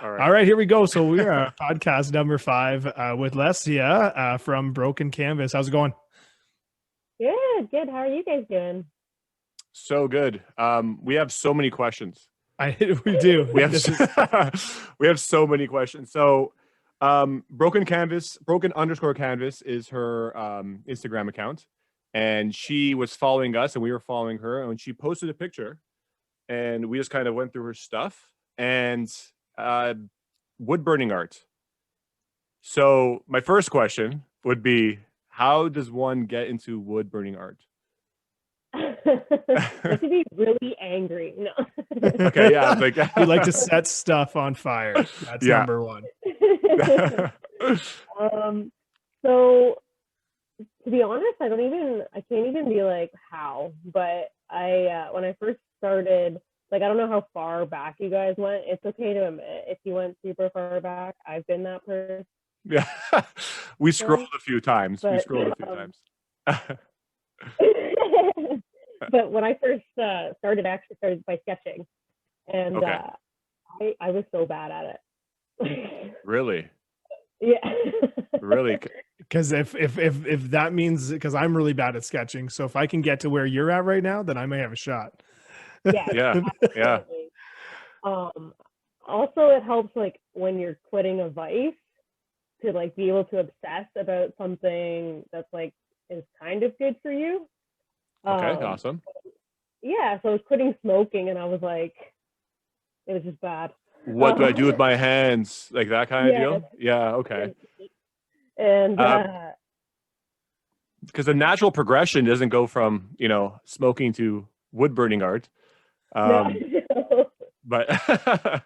All right. All right, here we go. So we are podcast number 5 with Lesia from Broken Canvas. How's it going? Good, good. How are you guys doing? So good. We have so many questions. We do. We have This is we have so many questions. So Broken Canvas, Broken underscore Canvas is her Instagram account. And she was following us and we were following her. And she posted a picture and we just kind of went through her stuff and wood burning art. So my first question would be, how does one get into wood burning art? You have to be really angry. No. Okay, yeah. Like you like to set stuff on fire. That's Yeah. number one. So to be honest, I can't even be like how, but when I first started, like, I don't know how far back you guys went. It's okay to admit if you went super far back. I've been that person. Yeah. We scrolled a few times. But, but when I first started, I actually started by sketching, and Okay. I was so bad at it. Really? Yeah. Really? Because if that means, because I'm really bad at sketching, so if I can get to where you're at right now, then I may have a shot. Yeah. Yeah. Also, it helps, like, when you're quitting a vice, to, like, be able to obsess about something that's, like, is kind of good for you. Okay, awesome. Yeah, so I was quitting smoking, and I was like, it was just bad. What do I do with my hands? Like that kind of Yeah. deal? Yeah, okay. And Because the natural progression doesn't go from, smoking to wood burning art. no. But I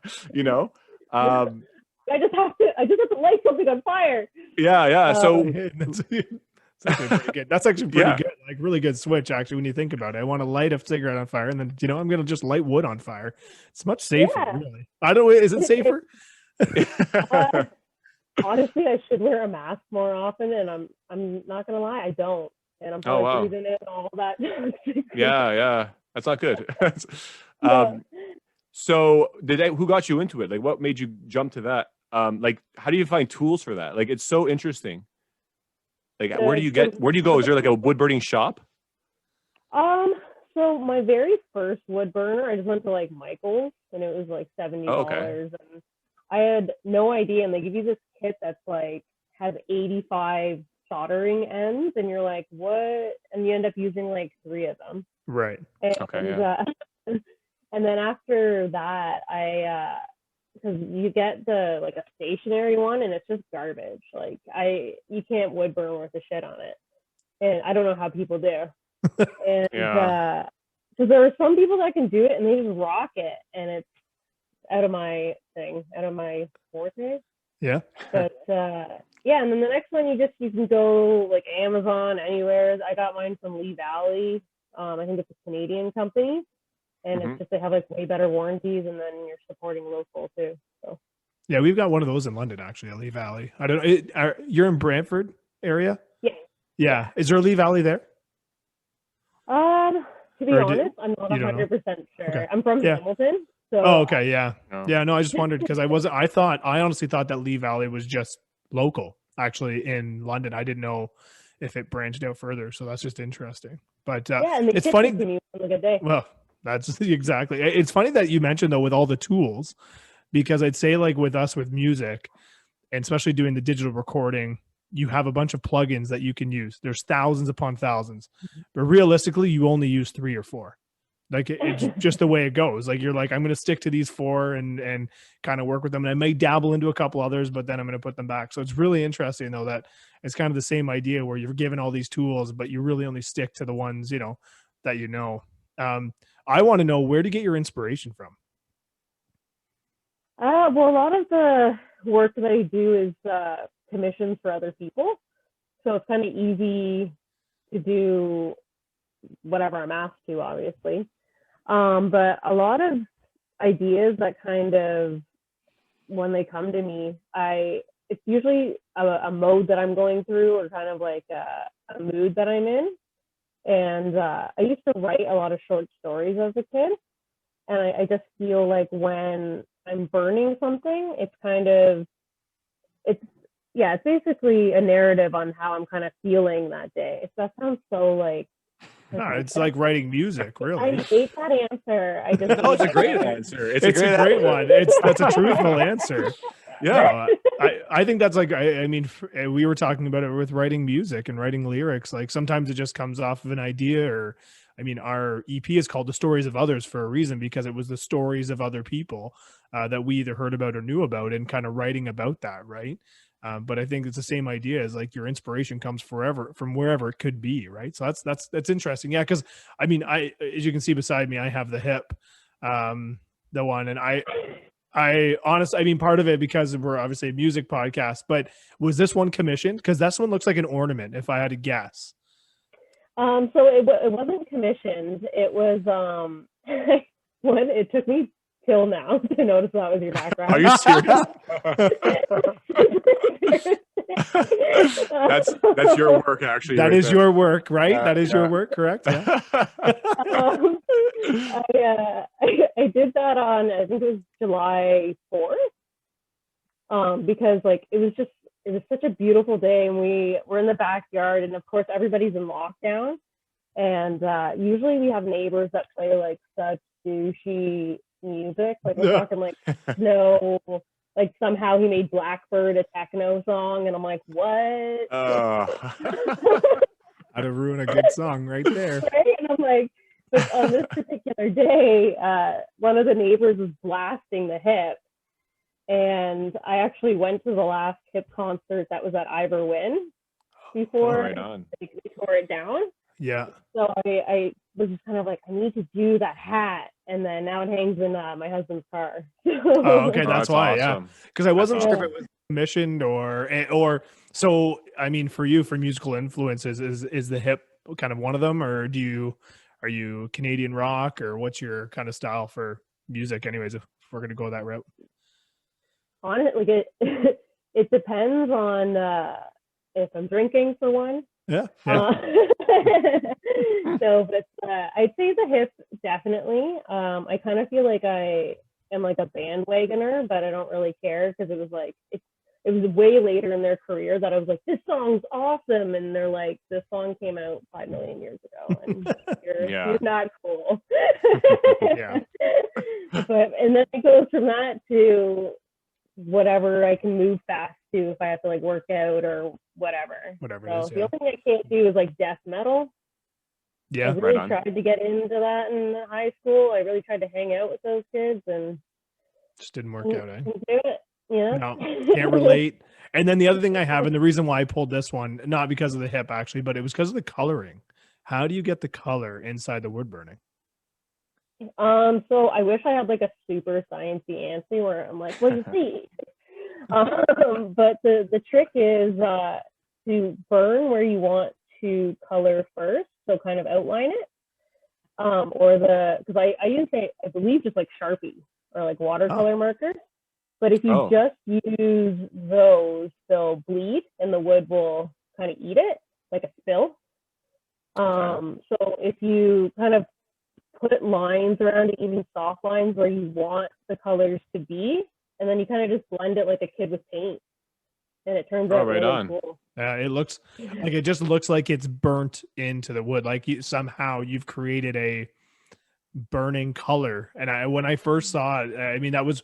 just have to light something on fire. yeah. So That's actually pretty good. That's actually pretty Yeah. good. Like, really good switch, actually, when you think about it. I want to light a cigarette on fire, and then I'm gonna just light wood on fire. It's much safer, Yeah. really. I don't. Is it safer? Honestly, I should wear a mask more often, and I'm not gonna lie, I don't. And I'm probably wow. breathing in all that. yeah. That's not good. Yeah. So who got you into it? Like, what made you jump to that? Like, how do you find tools for that? Like, it's so interesting. Like, where do you go? Is there like a wood burning shop? So my very first wood burner, I just went to, like, Michael's, and it was like $70. Oh, okay. And I had no idea, and they give you this kit that's like has 85 soldering ends, and you're like, what? And you end up using like 3 of them. Right. And, Okay, yeah. and then after that, because you get a stationary one, and it's just garbage. Like, you can't wood burn worth a shit on it, and I don't know how people do. And Yeah. because there are some people that can do it, and they just rock it, and it's out of my forte. Yeah. But yeah, and then the next one, you can go like Amazon, anywhere. I got mine from Lee Valley. I think it's a Canadian company, and Mhm. it's just they have like way better warranties, and then you're supporting local too. So Yeah, we've got one of those in London, actually, at Lee Valley. I don't know. You're in Brantford area? yeah. Yeah. Is there a Lee Valley there? To be honest, I'm not you don't know? 100% sure. Okay. I'm from Yeah. Hamilton, so Oh, okay. Yeah. No. Yeah. No, I just wondered because I honestly thought that Lee Valley was just local, actually, in London. I didn't know if it branched out further. So that's just interesting. But yeah, and the it's kids funny. can use on a good day. Well, that's exactly. It's funny that you mentioned, though, with all the tools, because I'd say, like, with us with music, and especially doing the digital recording, you have a bunch of plugins that you can use. There's thousands upon thousands, but realistically, you only use 3 or 4. Like, it's just the way it goes. Like, you're like, I'm going to stick to these 4 and kind of work with them. And I may dabble into a couple others, but then I'm going to put them back. So it's really interesting, though, that it's kind of the same idea where you're given all these tools, but you really only stick to the ones, that you know. I want to know, where to get your inspiration from. Well, a lot of the work that I do is commissions for other people, so it's kind of easy to do whatever I'm asked to, obviously. But a lot of ideas that kind of, when they come to me, it's usually a mode that I'm going through, or kind of like a mood that I'm in. And I used to write a lot of short stories as a kid, and I just feel like when I'm burning something, it's kind of, it's, yeah, it's basically a narrative on how I'm kind of feeling that day. That sounds so like, No, it's like writing music, I really. hate that answer. I just No, it's a hate great that answer. It's a great answer. one. That's a truthful answer. Yeah. I think that's like, I mean, we were talking about it with writing music and writing lyrics. Like sometimes it just comes off of an idea, or, I mean, our EP is called The Stories of Others for a reason, because it was the stories of other people that we either heard about or knew about, and kind of writing about that. Right. But I think it's the same idea as like your inspiration comes forever from wherever it could be. Right. So that's interesting. Yeah. Cause I mean, as you can see beside me, I have the hip, the one, and I honestly, I mean, part of it because we're obviously a music podcast, but was this one commissioned? Because this one looks like an ornament, if I had to guess. So it wasn't commissioned. It was one. It took me till now to notice that was your background. Are you serious? That's your work, actually. That right is there. your work, right? Yeah, That is your yeah. work, correct? Yeah. I did that on, I think it was July 4th, because like it was such a beautiful day, and we were in the backyard, and of course everybody's in lockdown, and usually we have neighbors that play like such douchey music, like we're talking like no, like somehow he made Blackbird a techno song, and I'm like, what? How to ruin a good song right there. Right? And I'm like, but on this particular day, one of the neighbors was blasting the hip, and I actually went to the last hip concert that was at Ivor Wynn before right on. they tore it down. Yeah. So I was just kind of like, I need to do that hat, and then now it hangs in my husband's car. Oh, okay, that's why. Awesome. Yeah, because I wasn't That's sure if it was commissioned or so. I mean, for you, for musical influences, is the hip kind of one of them, or are you Canadian rock, or what's your kind of style for music? Anyways, if we're gonna go that route. Honestly, it depends on if I'm drinking, for one. Yeah. So, but I'd say the hip, definitely. I kind of feel like I am like a bandwagoner, but I don't really care, because it was like it was way later in their career that I was like, this song's awesome, and they're like, this song came out 5 million years ago, and you're not cool. Yeah. But and then it goes from that to whatever I can move fast to, if I have to like work out or whatever. Whatever So it is. the Yeah. only thing I can't do is like death metal. I Yeah. really on. tried to get into that in high school. I really tried to hang out with those kids, and Just didn't work out. Eh? couldn't do it. You know? No, can't relate. And then the other thing I have, and the reason why I pulled this one, not because of the hip actually, but it was because of the coloring. How do you get the color inside the wood burning? So I wish I had like a super sciencey answer where I'm like, well, you see. But the trick is to burn where you want to color first, so kind of outline it. Or because I use, I believe, just like Sharpie or like watercolor markers. But if you just use those, they'll bleed and the wood will kind of eat it like a spill. So if you kind of put lines around it, even soft lines where you want the colors to be, and then you kind of just blend it like a kid with paint, and it turns out really cool. It looks like, it just looks like it's burnt into the wood. Like somehow you've created a burning color. And when I first saw it, I mean, that was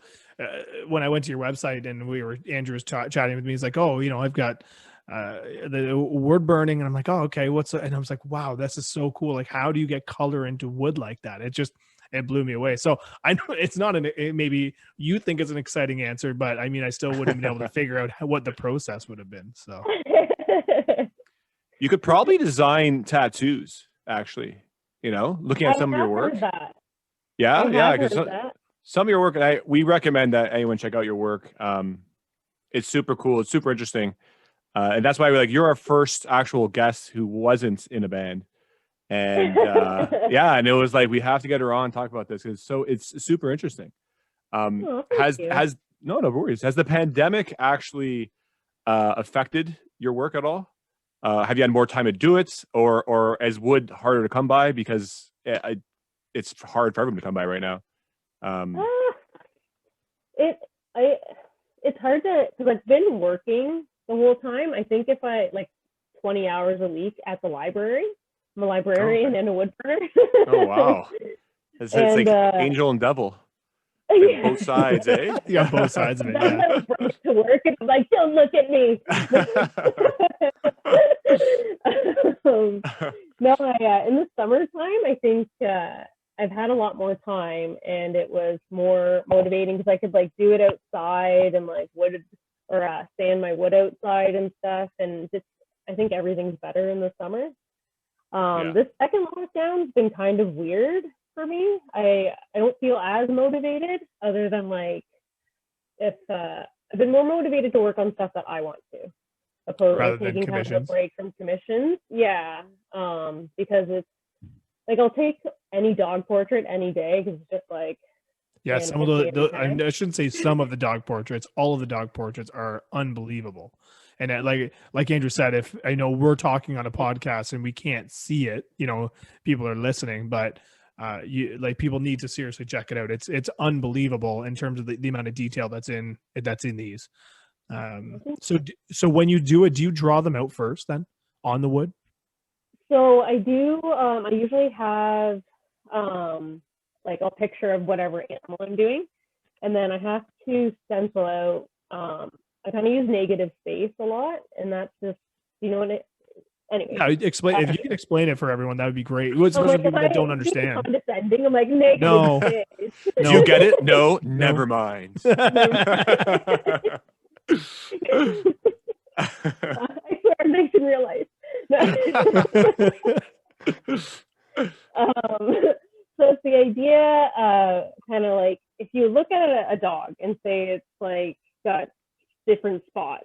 when I went to your website and Andrew was chatting with me. He's like, oh, I've got the wood burning, and I'm like, oh, okay, and I was like, wow, this is so cool. Like, how do you get color into wood like that? It blew me away. So I know it's not maybe you think it's an exciting answer, but I mean, I still wouldn't have been able to figure out what the process would have been. So you could probably design tattoos, actually, looking at some of your work. Yeah. Because some of your work, we recommend that anyone check out your work. It's super cool. It's super interesting. And that's why you're our first actual guest who wasn't in a band. And and it was like, we have to get her on and talk about this, because it's super interesting. No worries. Has the pandemic actually affected your work at all? Have you had more time to do it, or is wood harder to come by, because it's hard for everyone to come by right now? it I it's hard to, because I've been working the whole time. I think if I like 20 hours a week at the library, I'm a librarian Okay. and a wood burner. Oh wow. It's And like angel and devil. Like both sides, eh? You got both sides of it. sometimes Yeah. I rush to work and I'm like, don't look at me. No, in the summertime, I think I've had a lot more time, and it was more motivating because I could like do it outside and like wood or sand my wood outside and stuff, and just I think everything's better in the summer. Yeah. This second lockdown's been kind of weird for me. I don't feel as motivated, other than like if I've been more motivated to work on stuff that I want to, opposed Rather to than taking kind of a commissions. break from commissions. Yeah, because it's like I'll take any dog portrait any day because it's just like Yeah, man, some of hit me the every time. I shouldn't say some of the dog portraits. All of the dog portraits are unbelievable. And like Andrew said, if I know we're talking on a podcast and we can't see it, people are listening, but you like people need to seriously check it out. It's unbelievable in terms of the amount of detail that's in these. So when you do it, do you draw them out first then on the wood? So I do. I usually have like a picture of whatever animal I'm doing, and then I have to stencil out. I kind of use negative space a lot, and that's just what it. Anyway, Yeah, explain if you can explain it for everyone, that would be great. It's I'm for like, people that don't if understand. condescending, I'm like negative No. space. Do you get it? No, never mind. I swear it makes in real life. So it's the idea, kind of like if you look at a dog and say it's like got different spots,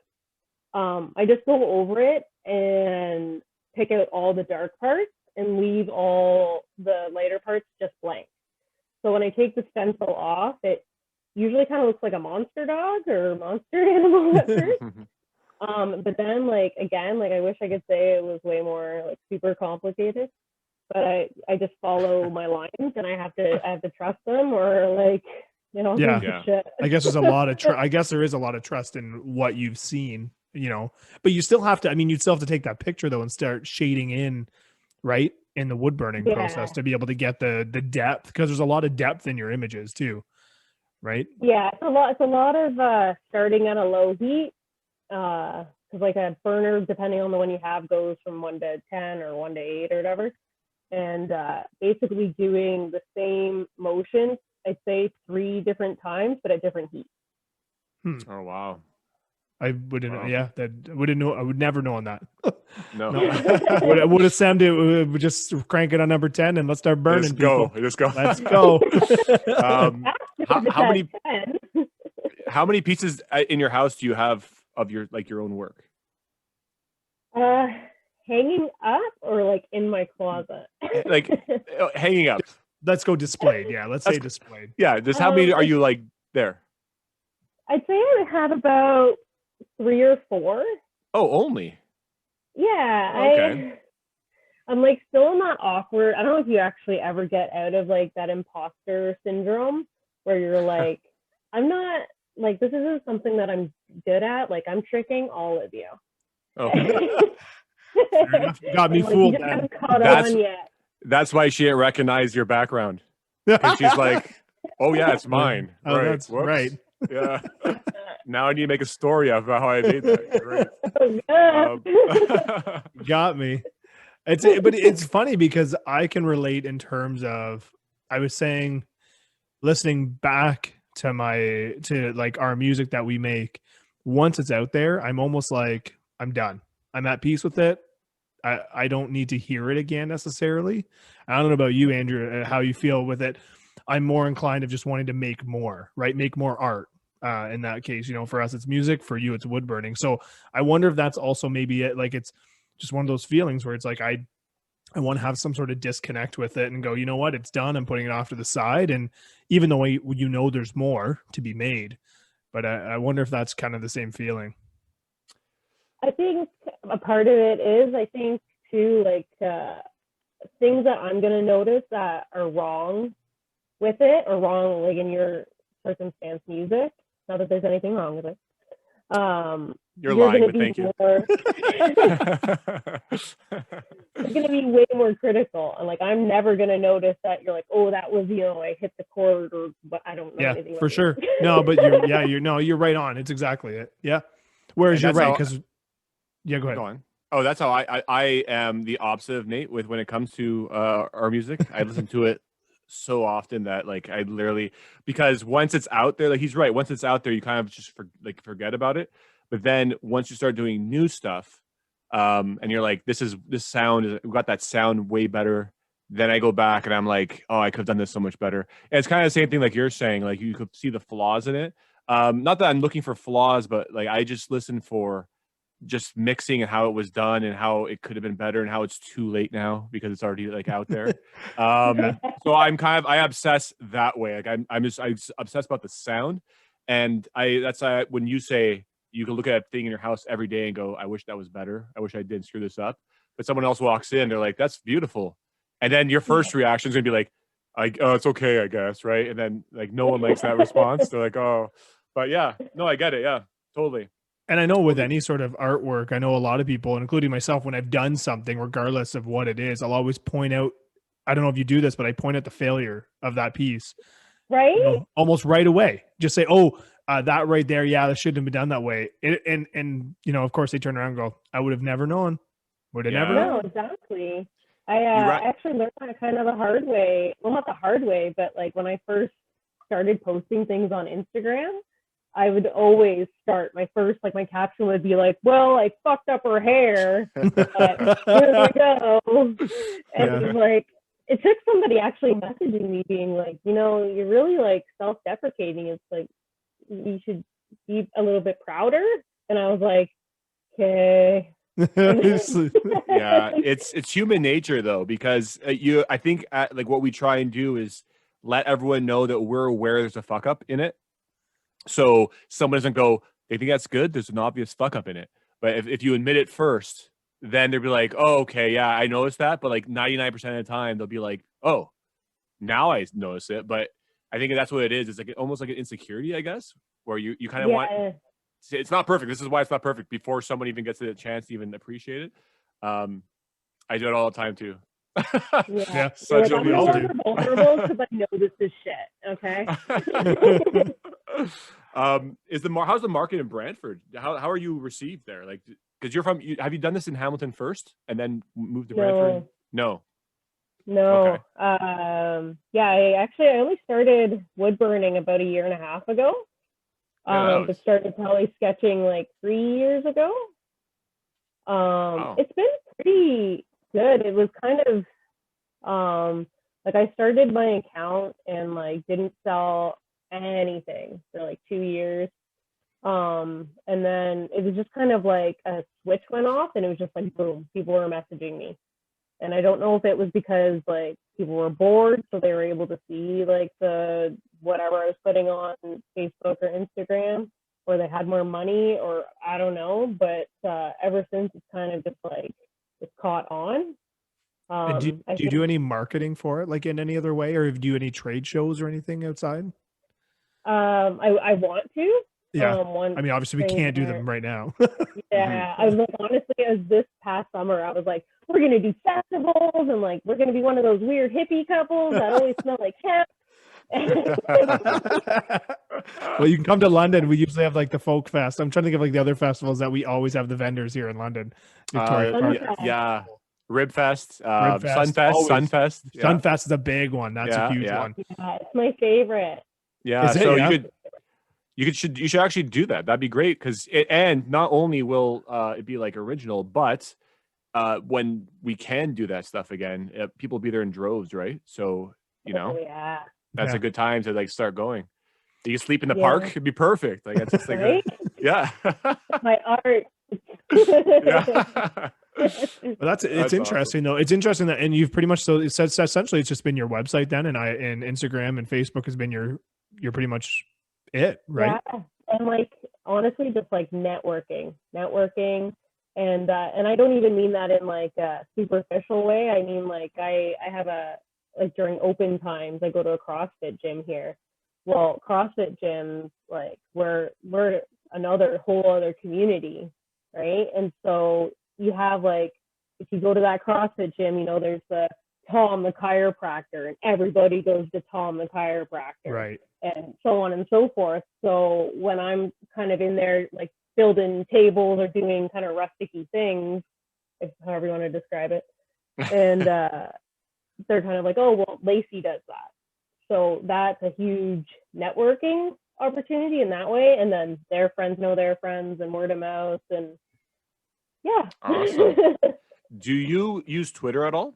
I just go over it and pick out all the dark parts and leave all the lighter parts just blank. So when I take the stencil off, it usually kind of looks like a monster dog or monster animal at first. But then like again, like I wish I could say it was way more like super complicated, but I just follow my lines and I have to trust them, or like Yeah. shit. I guess there's a lot of I guess there is a lot of trust in what you've seen, but you still have to, I mean, you'd still have to take that picture though and start shading in, right, in the wood burning process to be able to get the depth, because there's a lot of depth in your images too, right? Yeah, it's a lot of starting at a low heat, because like a burner, depending on the one you have, goes from 1 to 10 or 1 to 8 or whatever, and basically doing the same motion, I'd say 3 different times, but at different heat. Oh wow. I wouldn't. Wow. Yeah, that wouldn't know. I would never know on that. No. Would have Sam do would just crank it on number 10 and let's start burning. Just go. People. Just go. Let's go. How many pieces in your house do you have of your own work? Hanging up or like in my closet? Like hanging up. Let's go displayed. Yeah, let's say displayed. Yeah, just how many are you like there? I'd say I have about 3 or 4. Oh, only. Yeah, Okay. I'm like still in that awkward. I don't know if you actually ever get out of like that imposter syndrome where you're like, I'm not like, this isn't something that I'm good at. Like I'm tricking all of you. Oh. Fair enough. You got me like, fooled you just then. haven't caught on yet. That's why she didn't recognize your background. And she's like, oh yeah, it's mine. Oh, right. that's Whoops. right. Yeah. Now I need to make a story of how I made that. Great. Got me. But it's funny because I can relate in terms of, I was saying, listening back to like our music that we make, once it's out there, I'm almost like, I'm done. I'm at peace with it. I don't need to hear it again necessarily. I don't know about you, Andrew, how you feel with it. I'm more inclined of just wanting to make more, right? Make more art. In that case, for us, it's music. For you, it's wood burning. So I wonder if that's also maybe it. Like it's just one of those feelings where it's like, I want to have some sort of disconnect with it and go, you know what, it's done. I'm putting it off to the side. And even though there's more to be made, but I wonder if that's kind of the same feeling. I think a part of it is, I think too, like things that I'm going to notice that are wrong with it, or wrong like in your circumstance music, Not that there's anything wrong with it. You're You're lying, gonna but be thank you. more, you're gonna be way more critical, and like I'm never gonna notice that you're like, oh, that was I hit the chord or what. I don't know Yeah, anything for about sure. music. No, but you're right on. It's exactly it. Yeah. Whereas And you're that's right how- because yeah, go ahead. Go on. Oh, that's how I am the opposite of Nate with when it comes to our music. I listen to it so often that like I literally, because once it's out there, like he's right. Once it's out there, you kind of just forget about it. But then once you start doing new stuff, and you're like, this sound is, we got that sound way better. Then I go back and I'm like, oh, I could have done this so much better. And it's kind of the same thing like you're saying, like you could see the flaws in it. Not that I'm looking for flaws, but like I just listen for just mixing and how it was done and how it could have been better and how it's too late now because it's already like out there. So I obsess that way. Like I'm obsessed about the sound, and when you say you can look at a thing in your house every day and go, I wish that was better. I wish I didn't screw this up. But someone else walks in, they're like, that's beautiful. And then your first reaction is gonna be like, oh, it's okay, I guess, right? And then like no one likes that response. They're like, oh, but yeah, no, I get it. Yeah, totally. And I know with any sort of artwork, I know a lot of people, including myself, when I've done something, regardless of what it is, I'll always point out, I don't know if you do this, but I point out the failure of that piece. Right? Almost right away. Just say, oh, that right there, yeah, that shouldn't have been done that way. And of course they turn around and go, I would have never known. Would have never No, known. exactly. I actually learned that kind of the hard way. Well, not the hard way, but like when I first started posting things on Instagram, I would always start my caption would be like, well, I fucked up her hair, but here we go. And it was like, it took somebody actually messaging me being like, you're really like self-deprecating. It's like, you should be a little bit prouder. And I was like, okay. Yeah, it's human nature though, because I think like what we try and do is let everyone know that we're aware there's a fuck up in it. So someone doesn't go, they think that's good. There's an obvious fuck up in it. But if you admit it first, then they'll be like, oh, okay, yeah, I noticed that. But like 99% of the time, they'll be like, oh, now I notice it. But I think that's what it is. It's like almost like an insecurity, I guess, where you kind of want, it's not perfect. This is why it's not perfect before someone even gets the chance to even appreciate it. I do it all the time too. Yeah. Like, I'm super vulnerable because I know this is shit. Okay. How's the market in Brantford? How are you received there? Like, because have you done this in Hamilton first and then moved to Brantford? No. Okay. I only started wood burning about a year and a half ago. But started probably sketching like 3 years ago. It's been pretty good. It was kind of like I started my account and like didn't sell anything for like 2 years. And then it was just kind of like a switch went off and it was just like boom, people were messaging me. And I don't know if it was because like people were bored, so they were able to see like the whatever I was putting on Facebook or Instagram, or they had more money, or I don't know. But ever since, it's kind of just like it's caught on. Do you do any marketing for it, like in any other way, or do you any trade shows or anything outside? I want to. Yeah. I mean, obviously we can't do them right now. Yeah. I was like, honestly, as this past summer, I was like, we're going to do festivals and like, we're going to be one of those weird hippie couples that always smell like hemp. Well, you can come to London. We usually have like the Folk Fest. I'm trying to think of like the other festivals that we always have the vendors here in London. Victoria Park. Yeah. Ribfest, Sunfest. Yeah. Sunfest is a big one. That's a huge one. Yeah, it's my favorite. Yeah. So you should actually do that. That'd be great because and not only will it be like original, but when we can do that stuff again, people will be there in droves, right? So that's a good time to like start going. You can sleep in the park; it'd be perfect. Like that's just like right? My art. Well, it's interesting though. It's interesting that, and you've pretty much essentially it's just been your website then, and Instagram and Facebook has been your pretty much it, right? Yeah, and like honestly, just like networking, and I don't even mean that in like a superficial way. I mean like I have during open times I go to a CrossFit gym here, Well, CrossFit gyms, like we're another whole other community, right? And so you have like, if you go to that CrossFit gym, you know, there's the Tom the chiropractor, and everybody goes to Tom the chiropractor, Right. and so on and so forth. So when I'm kind of in there, like building tables or doing kind of rusticy things, if however you want to describe it, and they're kind of like, oh, well, Lacey does that. So that's a huge networking opportunity in that way. And then their friends know their friends, and word of mouth, and yeah. Awesome. Do you use Twitter at all?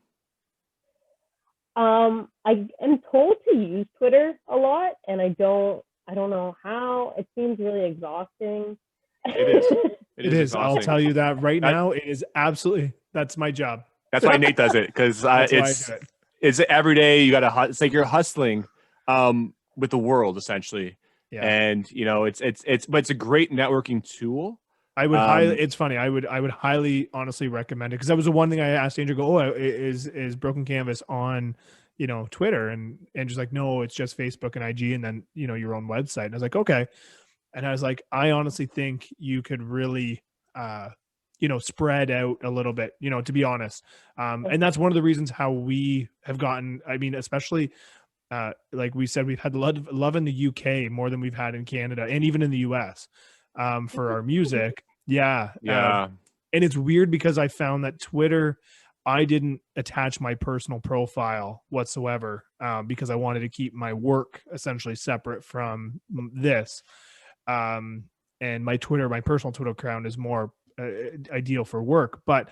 I am told to use Twitter a lot, and I don't know how. It seems really exhausting. It is. It is. I'll exhausting. tell you that right now. It is absolutely. That's my job. That's why Nate does it, because That's why I it's do it. it's every day. You got to. It's like you're hustling with the world essentially, Yeah. and you know but it's a great networking tool. I would highly. It's funny. I would highly, honestly recommend it, because that was the one thing I asked Andrew. Go, oh, is Broken Canvas on, you know, Twitter? And just like, no, it's just Facebook and IG, and then, you know, your own website. And I was like, okay. And I was like, I honestly think you could really, you know, spread out a little bit, you know, to be honest. And that's one of the reasons how we have gotten. I mean, especially. Like we said, we've had love in the UK more than we've had in Canada, and even in the US, for our music. Yeah. Yeah. And it's weird because I found that Twitter, I didn't attach my personal profile whatsoever, because I wanted to keep my work essentially separate from this. And my personal Twitter account is more ideal for work. But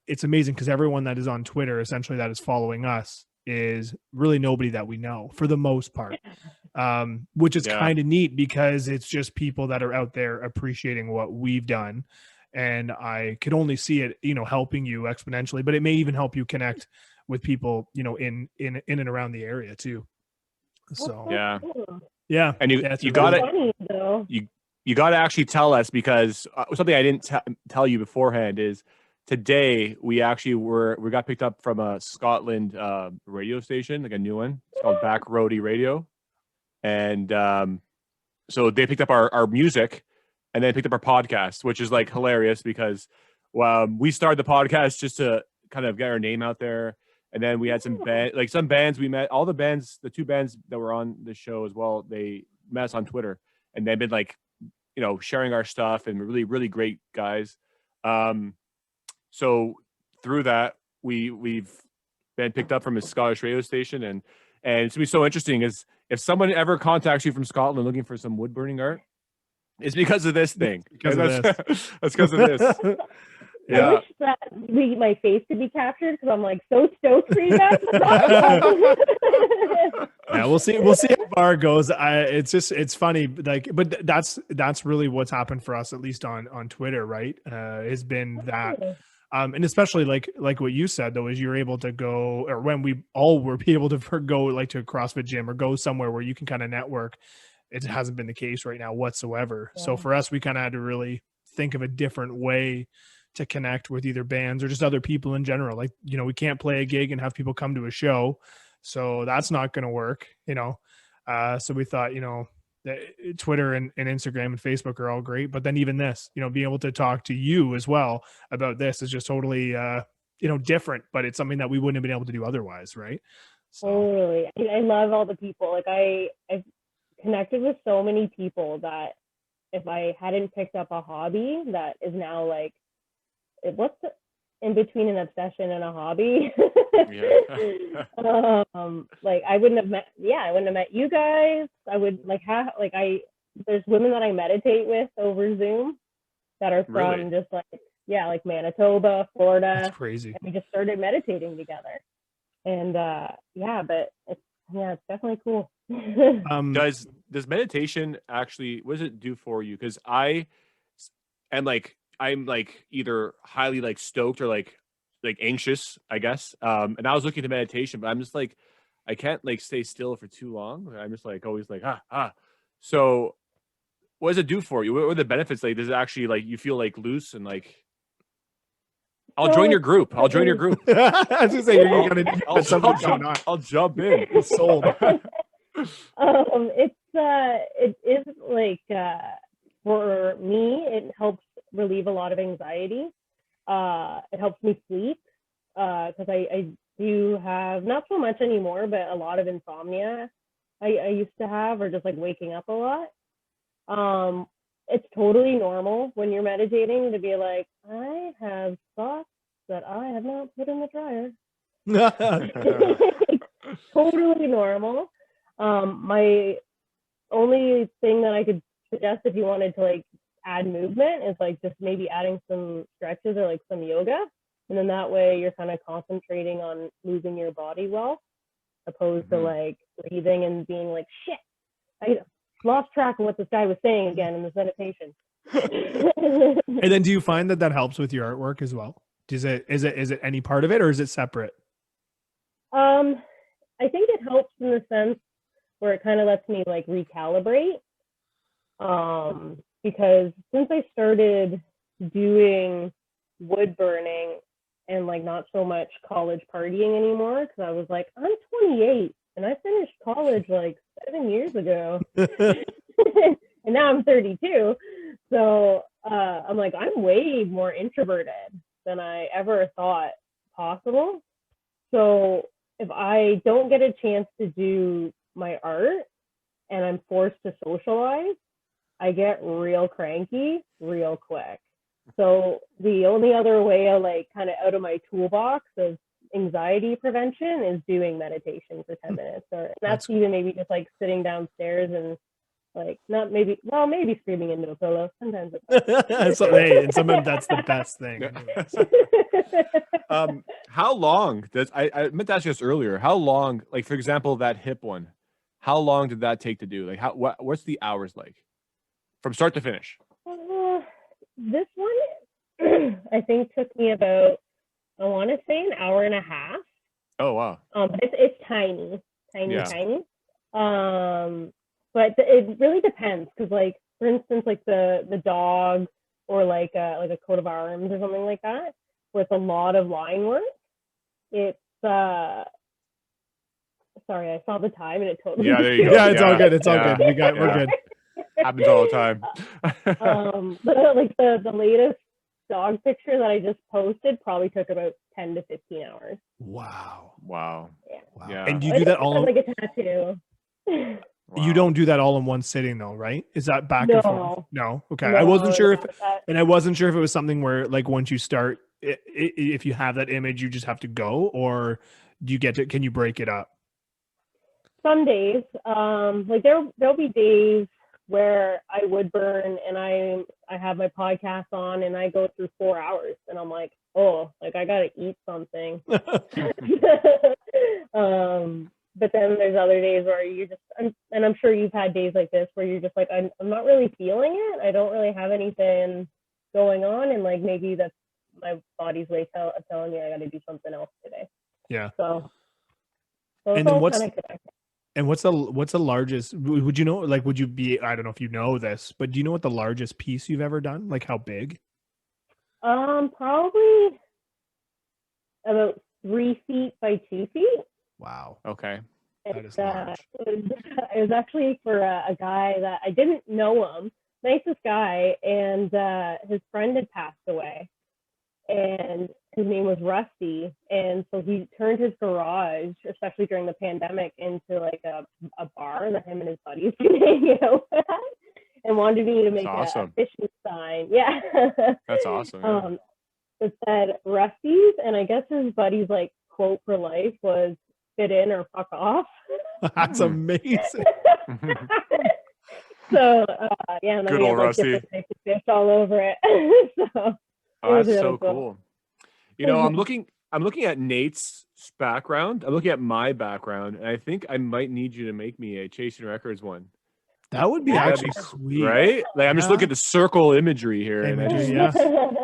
it's amazing because everyone that is on Twitter, essentially that is following us, is really nobody that we know for the most part, which is kind of neat, because it's just people that are out there appreciating what we've done. And I could only see it, you know, helping you exponentially, but it may even help you connect with people, you know, in and around the area too. So Yeah. yeah. And you gotta you gotta actually tell us, because something I didn't tell you beforehand is, today we got picked up from a Scotland radio station, like a new one. It's called Back Roadie Radio, and so they picked up our music, and then picked up our podcast, which is like hilarious, because we started the podcast just to kind of get our name out there, and then we had some bands we met. All the bands, the two bands that were on the show as well, they met us on Twitter, and they've been like, you know, sharing our stuff, and really, really great guys. So through that, we've been picked up from a Scottish radio station, and it's gonna be so interesting is if someone ever contacts you from Scotland looking for some wood burning art, it's because of this thing. That's because of this. I wish that my face could be captured, because I'm like so stoked for you guys. Yeah, we'll see how far it goes. It's funny, like, but that's really what's happened for us, at least on Twitter, right? Has been that. And especially like what you said though, is you're able to go, or when we all were able to go like to a CrossFit gym or go somewhere where you can kind of network. It hasn't been the case right now whatsoever. Yeah. So for us, we kind of had to really think of a different way to connect with either bands or just other people in general. Like, you know, we can't play a gig and have people come to a show, so that's not going to work, you know? So we thought, you know, Twitter and Instagram and Facebook are all great, but then even this, you know, being able to talk to you as well about this is just totally, you know, different, but it's something that we wouldn't have been able to do otherwise. Right. So. Totally. I love all the people. Like I've connected with so many people that if I hadn't picked up a hobby that is now like, what's in between an obsession and a hobby? Like I wouldn't have met you guys. I would there's women that I meditate with over Zoom that are from just like Manitoba, Florida. That's crazy. And we just started meditating together. And but it's definitely cool. Does meditation actually, what does it do for you? Because I'm either highly stoked or anxious, I guess. And I was looking at meditation, but I'm just like, I can't stay still for too long. I'm just always So what does it do for you? What are the benefits? Does it actually you feel loose and I'll join your group. I'll join your group. I was gonna say you're gonna do something. I'll jump in. Sold. It is like for me, it helps relieve a lot of anxiety. It helps me sleep because I do have not so much anymore, but a lot of insomnia I used to have, or just like waking up a lot. It's totally normal when you're meditating to be like, I have thoughts that I have not put in the dryer. It's totally normal. My only thing that I could suggest if you wanted to like add movement is like just maybe adding some stretches or like some yoga. And then that way you're kind of concentrating on moving your body well, opposed to like breathing and being like, shit, I lost track of what this guy was saying again in this meditation. And then do you find that helps with your artwork as well? Is it any part of it, or is it separate? I think it helps in the sense where it kind of lets me like recalibrate. Because since I started doing wood burning and like not so much college partying anymore, because I was like, I'm 28 and I finished college like 7 years ago. And now I'm 32. So I'm like, I'm way more introverted than I ever thought possible. So if I don't get a chance to do my art and I'm forced to socialize, I get real cranky real quick. So the only other way I like kind of out of my toolbox of anxiety prevention is doing meditation for 10 minutes. Or that's even maybe just like sitting downstairs and like not maybe, well, maybe screaming into a pillow. Sometimes it's and sometimes that's the best thing. How long does I meant to ask you this earlier? How long, like for example, that hip one? How long did that take to do? Like what's the hours like from start to finish? This one, I think took me about, I want to say an hour and a half. Oh wow! But it's tiny. But it really depends because, like, for instance, like the dog or like a coat of arms or something like that, with a lot of line work. It's sorry, I saw the time and it totally. Yeah, there you go. Yeah, it's all good. It's all good. We're good. Happens all the time. Like the latest dog picture that I just posted probably took about 10 to 15 hours. Wow. Yeah. And you do that all like a tattoo. Wow. You don't do that all in one sitting though, right? Is that back and forth? No. Okay. No, I wasn't sure if it was something where like once you start, if you have that image, you just have to go, or do you can you break it up? Some days, like there'll be days where I would burn and I have my podcast on and I go through 4 hours and I'm like, oh, like I gotta eat something. But then there's other days where you're just, and I'm sure you've had days like this where you're just like, I'm not really feeling it. I don't really have anything going on, and like maybe that's my body's way telling me I got to do something else today. Yeah. So and then what's the largest? Would you know? Like, would you be? I don't know if you know this, but do you know what the largest piece you've ever done? Like, how big? Probably about 3 feet by 2 feet. Wow. Okay. That is large. It was actually for a guy that I didn't know him, nicest guy, and his friend had passed away, and his name was Rusty, and so he turned his garage, especially during the pandemic, into like a bar that him and his buddies could hang out at, and wanted me to make a fishing sign. Yeah. That's awesome. Yeah. It said Rusty's, and I guess his buddy's like quote for life was "fit in or fuck off." That's amazing. So yeah, and then good we old have, like, Rusty. different types of fish all over it. So that's really so cool. You know, I'm looking at Nate's background. I'm looking at my background, and I think I might need you to make me a Chasing Records one. That would be actually sweet, right? Like I'm just looking at the circle imagery here, and yeah,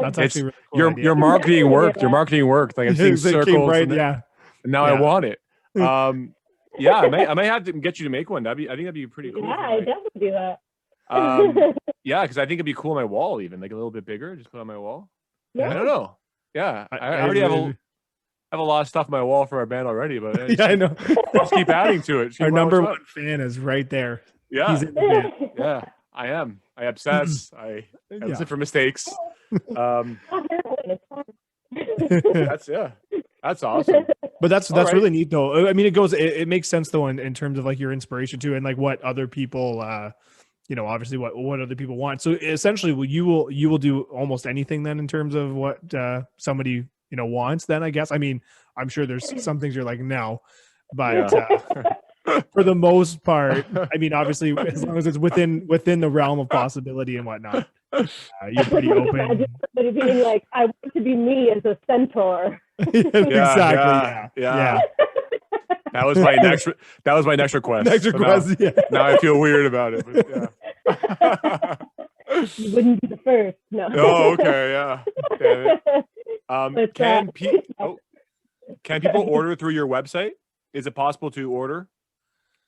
that's actually really cool. Your marketing worked. Your marketing worked. Like I'm seeing circles, right? And now I want it. Yeah, I might have to get you to make one. I think that'd be pretty cool. Yeah, I definitely do that. Yeah, because I think it'd be cool on my wall, even like a little bit bigger. Just put on my wall. Yeah. I don't know. Yeah, I already have have a lot of stuff on my wall for our band already, but Yeah, I know. let's keep adding to it. Our Wow, number what's up? one fan is right there. Yeah, He's in the band. yeah, I am. I obsess. I Yeah. listen for mistakes. It's fun. That's awesome. But that's All right. really neat though. I mean, it makes sense though in terms of like your inspiration too, and like what other people obviously what other people want. So essentially you will do almost anything then in terms of what somebody wants then, I guess. I mean, I'm sure there's some things you're like, no, but for the most part, I mean, obviously as long as it's within the realm of possibility and whatnot, you're pretty open. Imagine somebody being like, I want to be me as a centaur. Exactly. Yeah. That was my next request. Next So request, yeah. Now I feel weird about it. But yeah. You wouldn't be the first. No. Oh, okay, yeah. Damn it. But, Can people order through your website? Is it possible to order?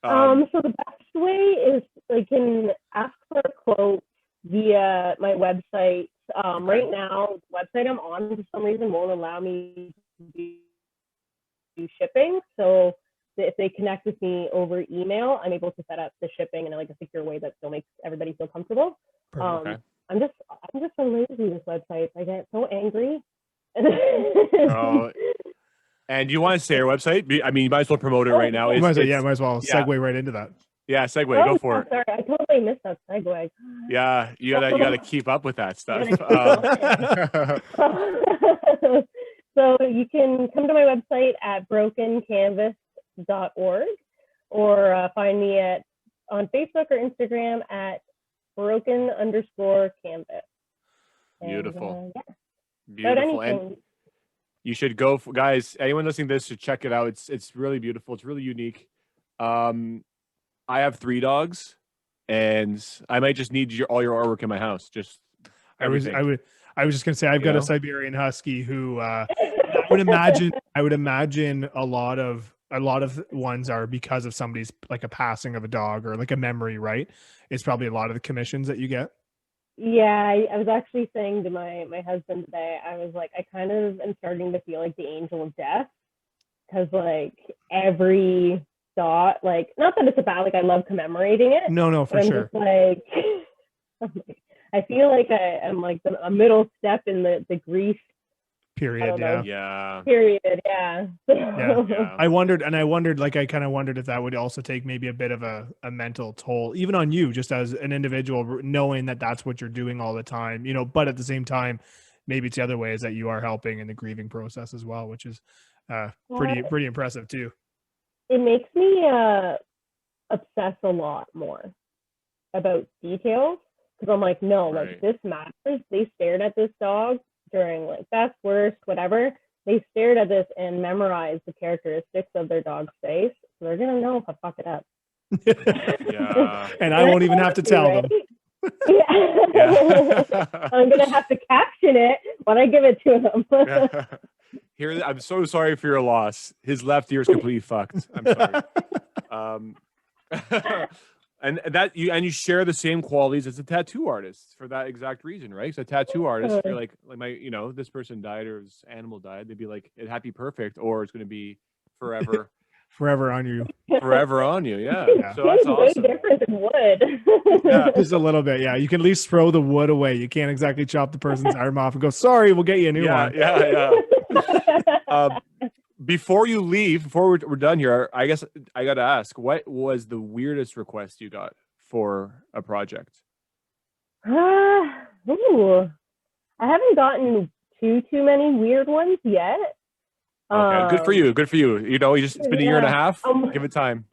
So the best way is they can ask for a quote via my website. Right now, the website I'm on for some reason won't allow me to do shipping. So if they connect with me over email, I'm able to set up the shipping in like a secure way that still makes everybody feel comfortable. Okay. I'm just so lazy with websites. I get so angry. Oh, and you want to say your website? I mean, you might as well promote it right now. Might as well segue right into that. Yeah, segue. Go for it. Sorry, I totally missed that segue. Yeah, you gotta keep up with that stuff. So you can come to my website at brokencanvas.org or find me on Facebook or Instagram at broken_canvas. Beautiful. Yeah. Beautiful. And you should go guys, anyone listening to this should check it out. It's really beautiful. It's really unique. I have 3 dogs and I might just need all your artwork in my house. Just everything. I was just gonna say I've got a Siberian Husky who I would imagine a lot of ones are because of somebody's like a passing of a dog or like a memory, right? It's probably a lot of the commissions that you get. Yeah, I was actually saying to my husband today, I was like, I kind of am starting to feel like the angel of death because like every thought, like not that it's about like I love commemorating it. No, for sure. Just like I feel like I'm like a middle step in the grief period. Yeah. Period. Yeah. Yeah. I wondered, like, I kind of wondered if that would also take maybe a bit of a mental toll, even on you, just as an individual, knowing that that's what you're doing all the time, but at the same time, maybe it's the other way is that you are helping in the grieving process as well, which is pretty impressive too. It makes me obsess a lot more about details because I'm like, no, like this matters. They stared at this dog during like best, worst, whatever. They stared at this and memorized the characteristics of their dog's face. So they're gonna know if I fuck it up. Yeah. And I won't even have to tell them. Yeah. I'm gonna have to caption it when I give it to them. Here, I'm so sorry for your loss. His left ear is completely fucked. I'm sorry. And you share the same qualities as a tattoo artist for that exact reason, right? So a tattoo artist, you're like my, this person died or this animal died, they'd be like, it had to be perfect, or it's going to be forever. Forever on you. Forever on you, yeah. So that's awesome. Way different than wood. Yeah, just a little bit, yeah. You can at least throw the wood away. You can't exactly chop the person's arm off and go, sorry, we'll get you a new one. Yeah. Before you leave, before we're done here, I guess I got to ask, what was the weirdest request you got for a project? I haven't gotten too many weird ones yet. Okay, good for you. Good for you. It's been a year and a half. Give it time.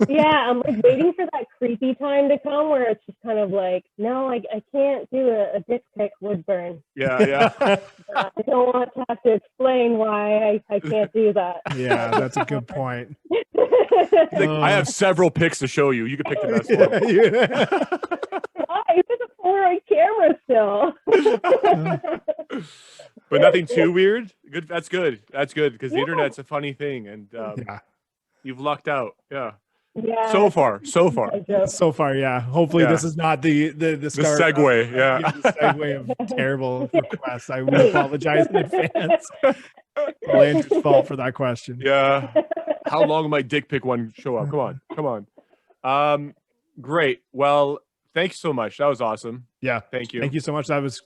Yeah, I'm like waiting for that creepy time to come where it's just kind of like, no, I can't do a dick pic wood burn. Yeah. I don't want to have to explain why I can't do that. Yeah, that's a good point. Like, I have several pics to show you. You can pick the best one. Why? It's a Polaroid camera still. But nothing too weird. Good. That's good. That's good because the internet's a funny thing, and you've lucked out. Yeah. Yeah. So far, so far. I joke. So far, yeah. Hopefully, Yeah. this is not the The start of- segue, yeah. the segue of terrible requests. We apologize in advance. All Andrew's fault for that question. Yeah. How long will my dick pic one show up? Come on. Great. Well, thanks so much. That was awesome. Yeah. Thank you. Thank you so much. That was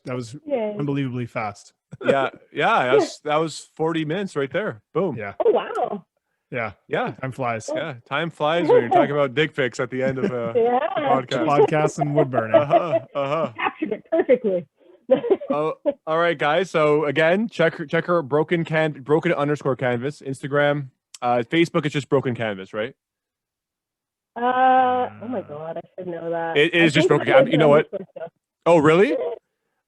Yay. unbelievably fast. Yeah. That was 40 minutes right there. Boom. Yeah. Oh wow. Yeah. Yeah. Time flies. Yeah. Time flies when you're talking about dick pics at the end of a Yeah. podcast. Podcast and wood burning. Captured it perfectly. Oh, all right, guys. So again, check her broken underscore canvas, Instagram, Facebook. It's just broken canvas, right? Oh my god, I should know that. It is I just think broken. it's You know what? underscore stuff. Oh, really?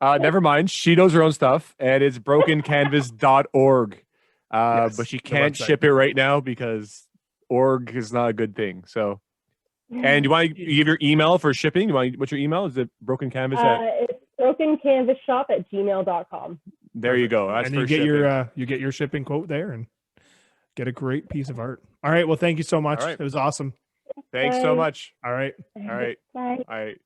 Never mind. She knows her own stuff, and it's brokencanvas.org. Yes, But she the can't website. ship it right now because org is not a good thing. So, and you want to give your email for shipping? What's your email? Is it broken canvas? It's brokencanvasshop@gmail.com. There you go. That's and for you get shipping. you get your shipping quote there and get a great piece of art. All right. Well, thank you so much. All right. It was awesome. Thanks so Bye. much. All right. All right. Bye. All right.